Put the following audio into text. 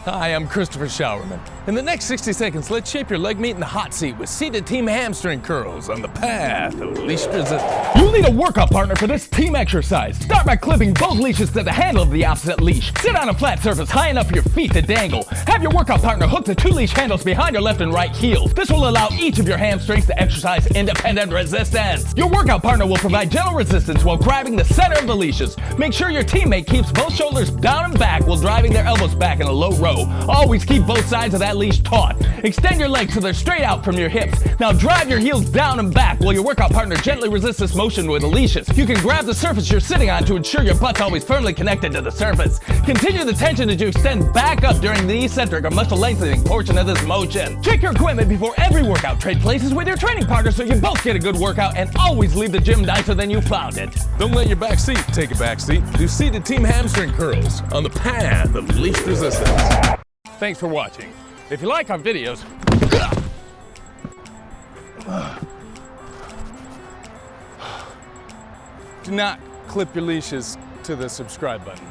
Hi, I'm Christopher Showerman. In the next 60 seconds, let's shape your leg meat in the hot seat with seated team hamstring curls on the path of leash resistance. You'll need a workout partner for this team exercise. Start by clipping both leashes to the handle of the opposite leash. Sit on a flat surface high enough for your feet to dangle. Have your workout partner hook the two leash handles behind your left and right heels. This will allow each of your hamstrings to exercise independent resistance. Your workout partner will provide gentle resistance while grabbing the center of the leashes. Make sure your teammate keeps both shoulders down and back while driving their elbows back in a low row. Always keep both sides of that leash taut. Extend your legs so they're straight out from your hips. Now drive your heels down and back while your workout partner gently resists this motion with the leashes. You can grab the surface you're sitting on to ensure your butt's always firmly connected to the surface. Continue the tension as you extend back up during the eccentric or muscle lengthening portion of this motion. Check your equipment before every workout. Trade places with your training partner so you both get a good workout, and always leave the gym nicer than you found it. Don't let your back seat take a back seat. Do seated team hamstring curls on the path of least resistance. Thanks for watching. If you like our videos, do not clip your leashes to the subscribe button.